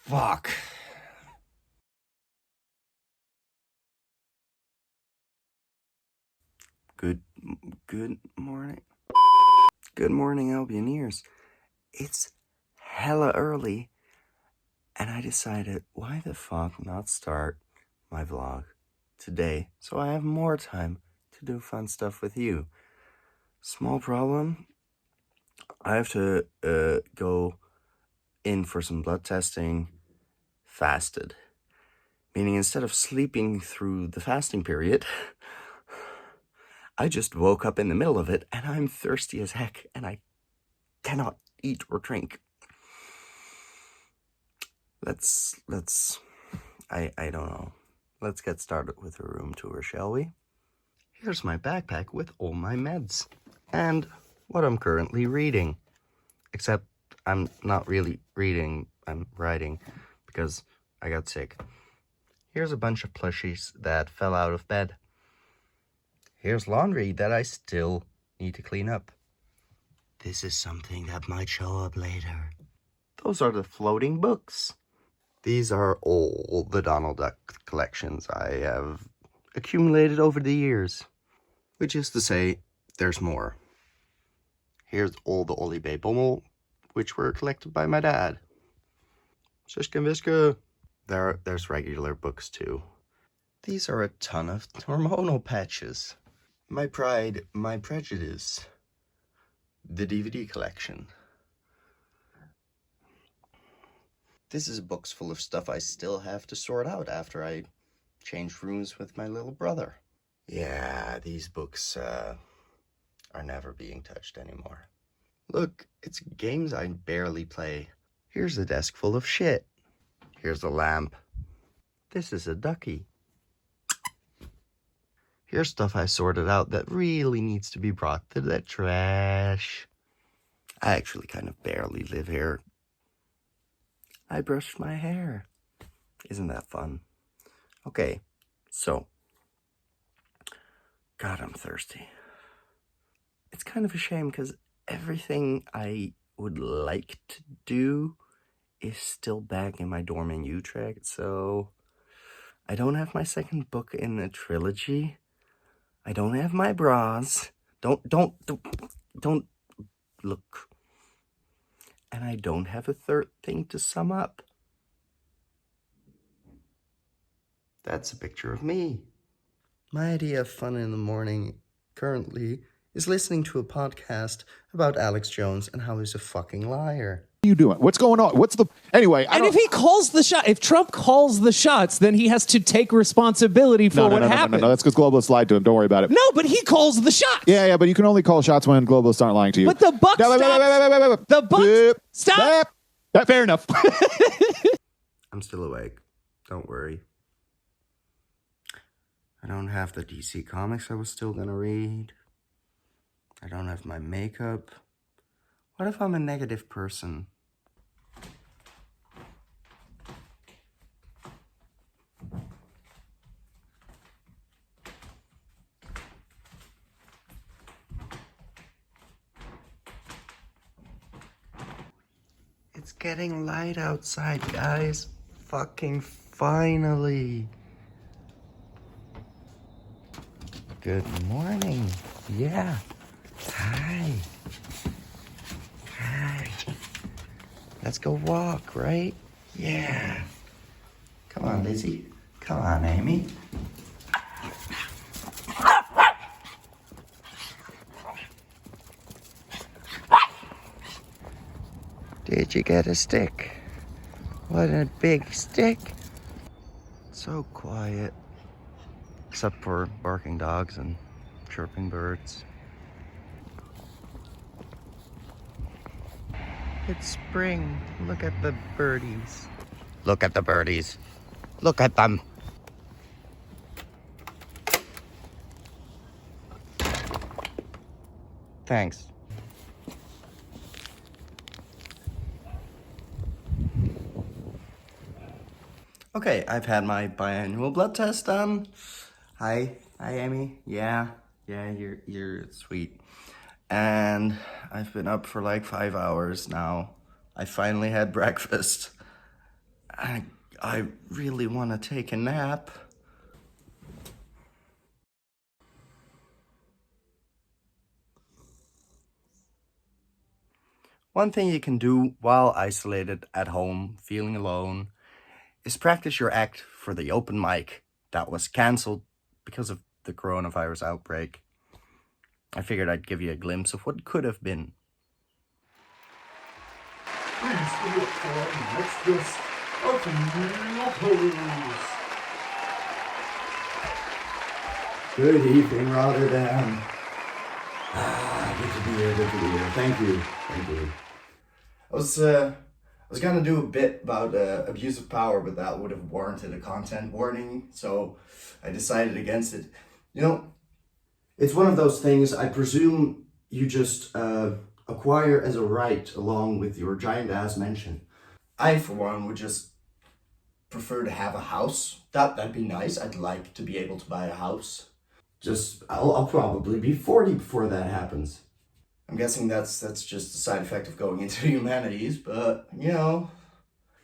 Fuck. Good morning. Good morning, Albioneers. It's hella early, and I decided, why the fuck not start my vlog today so I have more time to do fun stuff with you. Small problem. I have to go in for some blood testing fasted. Meaning instead of sleeping through the fasting period, I just woke up in the middle of it and I'm thirsty as heck and I cannot eat or drink. I don't know. Let's get started with a room tour, shall we? Here's my backpack with all my meds and what I'm currently reading. Except I'm not really reading, I'm writing because I got sick. Here's a bunch of plushies that fell out of bed. Here's laundry that I still need to clean up. This is something that might show up later. Those are the floating books. These are all the Donald Duck collections I have accumulated over the years. Which is to say, there's more. Here's all the Ollie Bay Bommel, which were collected by my dad. Siska and Viska. There's regular books too. These are a ton of hormonal patches. My Pride, My Prejudice. The DVD collection. This is books full of stuff I still have to sort out after I changed rooms with my little brother. Yeah, these books are never being touched anymore. Look, it's games I barely play. Here's a desk full of shit. Here's a lamp. This is a ducky. Here's stuff I sorted out that really needs to be brought to the trash. I actually kind of barely live here. I brushed my hair. Isn't that fun? Okay, so. God, I'm thirsty. It's kind of a shame because everything I would like to do is still back in my dorm in Utrecht, so I don't have my second book in the trilogy. I don't have my bras. Don't look. And I don't have a third thing to sum up. That's a picture of me. My idea of fun in the morning currently is listening to a podcast about Alex Jones and how he's a fucking liar. What are you doing? What's going on? Anyway, if he calls the shot, if Trump calls the shots, then he has to take responsibility for what happened. No, that's because globalists lied to him. Don't worry about it. No, but he calls the shots. Yeah, but you can only call shots when globalists aren't lying to you. But the buck stops. The buck stop. Fair enough. I'm still awake. Don't worry. I don't have the DC comics I was still gonna read. I don't have my makeup. What if I'm a negative person? It's getting light outside, guys. Fucking finally. Good morning. Yeah. Hi. Let's go walk, right? Yeah. Come on, Lizzie. Come on, Amy. Did you get a stick? What a big stick. So quiet. Except for barking dogs and chirping birds. It's spring. Look at the birdies. Look at the birdies. Look at them. Thanks. Okay, I've had my biannual blood test done. Hi, Amy. Yeah, you're sweet. And I've been up for like 5 hours now. I finally had breakfast. I really want to take a nap. One thing you can do while isolated at home, feeling alone, is practice your act for the open mic that was cancelled because of the coronavirus outbreak. I figured I'd give you a glimpse of what could have been. Let's just open your hose. Good evening, Rotterdam. Good to be here, good to be here. Thank you. I was gonna do a bit about abuse of power, but that would have warranted a content warning, so I decided against it. You know, it's one of those things I presume you just acquire as a right along with your giant ass mention. I, for one, would just prefer to have a house. That'd be nice. I'd like to be able to buy a house. I'll probably be 40 before that happens. I'm guessing that's just a side effect of going into the humanities, but, you know,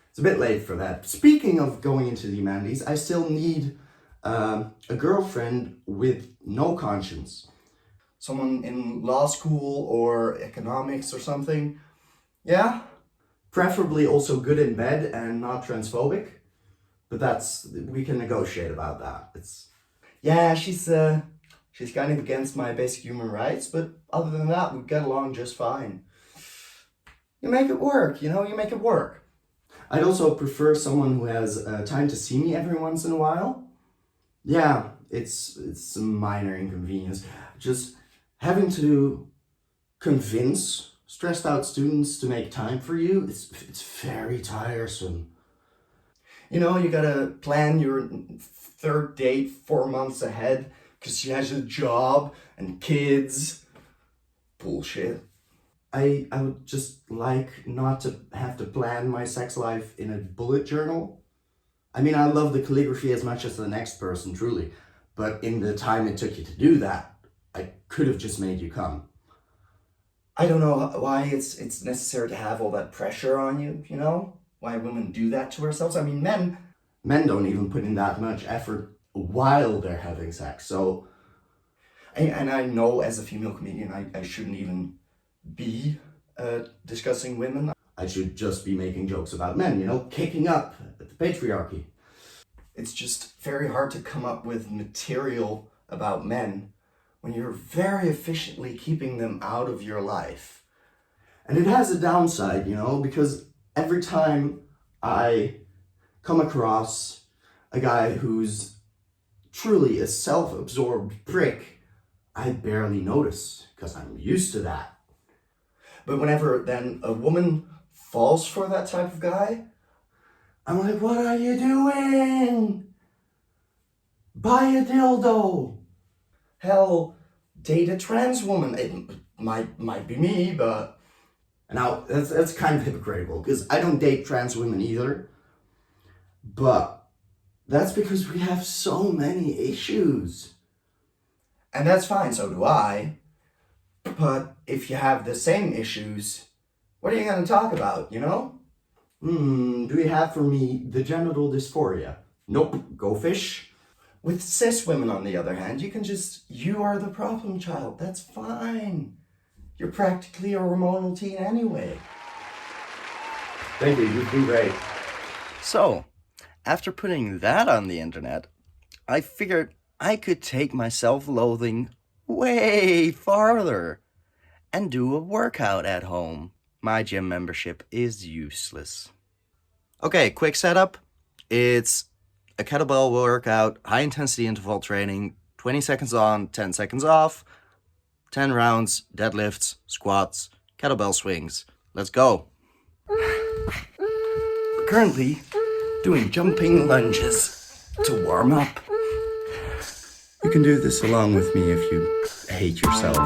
it's a bit late for that. Speaking of going into the humanities, I still need a girlfriend with no conscience. Someone in law school or economics or something. Yeah? Preferably also good in bed and not transphobic. But we can negotiate about that. Yeah, she's kind of against my basic human rights, but other than that, we get along just fine. You make it work, you make it work. I'd also prefer someone who has time to see me every once in a while. Yeah, it's a minor inconvenience. Just having to convince stressed out students to make time for you, it's very tiresome. You gotta plan your third date 4 months ahead because she has a job and kids. Bullshit. I would just like not to have to plan my sex life in a bullet journal. I mean, I love the calligraphy as much as the next person, truly. But in the time it took you to do that, I could have just made you come. I don't know why it's necessary to have all that pressure on you, Why women do that to ourselves. I mean, men don't even put in that much effort while they're having sex. So, and I know as a female comedian, I shouldn't even be discussing women. I should just be making jokes about men, kicking up at the patriarchy. It's just very hard to come up with material about men when you're very efficiently keeping them out of your life. And it has a downside, because every time I come across a guy who's truly a self-absorbed prick, I barely notice because I'm used to that. But whenever then a woman falls for that type of guy, I'm like, what are you doing? Buy a dildo. Hell, date a trans woman. It might be me, but... Now, that's kind of hypocritical, because I don't date trans women either. But that's because we have so many issues. And that's fine, so do I. But if you have the same issues, what are you going to talk about, do you have for me the genital dysphoria? Nope, go fish. With cis women, on the other hand, you are the problem child. That's fine. You're practically a hormonal teen anyway. Thank you, you've been great. So, after putting that on the internet, I figured I could take my self-loathing way farther and do a workout at home. My gym membership is useless. Okay, quick setup. It's a kettlebell workout, high-intensity interval training, 20 seconds on, 10 seconds off, 10 rounds, deadlifts, squats, kettlebell swings. Let's go. We're currently doing jumping lunges to warm up. You can do this along with me if you hate yourself.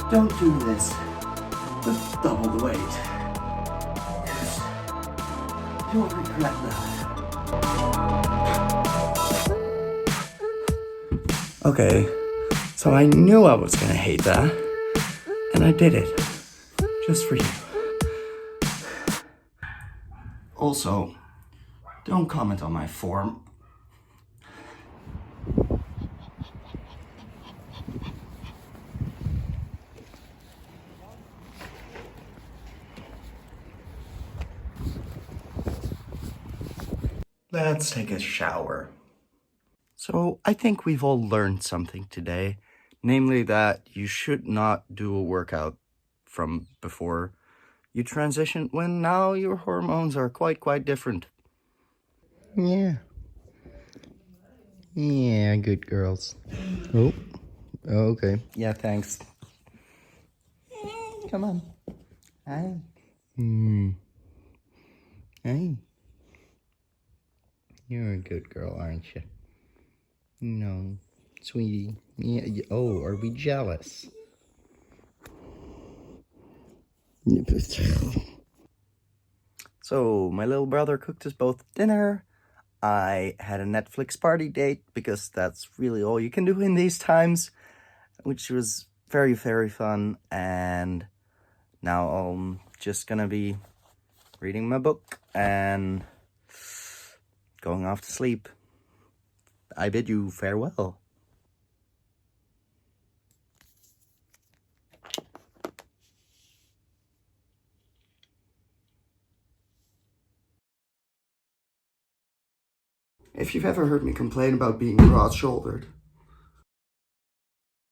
don't do this with double the weight. 'Cause you'll regret that. Okay, so I knew I was gonna hate that, and I did it. Just for you. Also, don't comment on my form. Let's take a shower. So, I think we've all learned something today, namely that you should not do a workout from before you transition when now your hormones are quite different. Yeah. Yeah, good girls. Oh, okay. Yeah, thanks. Come on. Hi. Hey. You're a good girl, aren't you? No, sweetie. Yeah. Oh, are we jealous? So, my little brother cooked us both dinner. I had a Netflix party date because that's really all you can do in these times, which was very fun. And now I'm just gonna be reading my book and going off to sleep. I bid you farewell. If you've ever heard me complain about being broad-shouldered,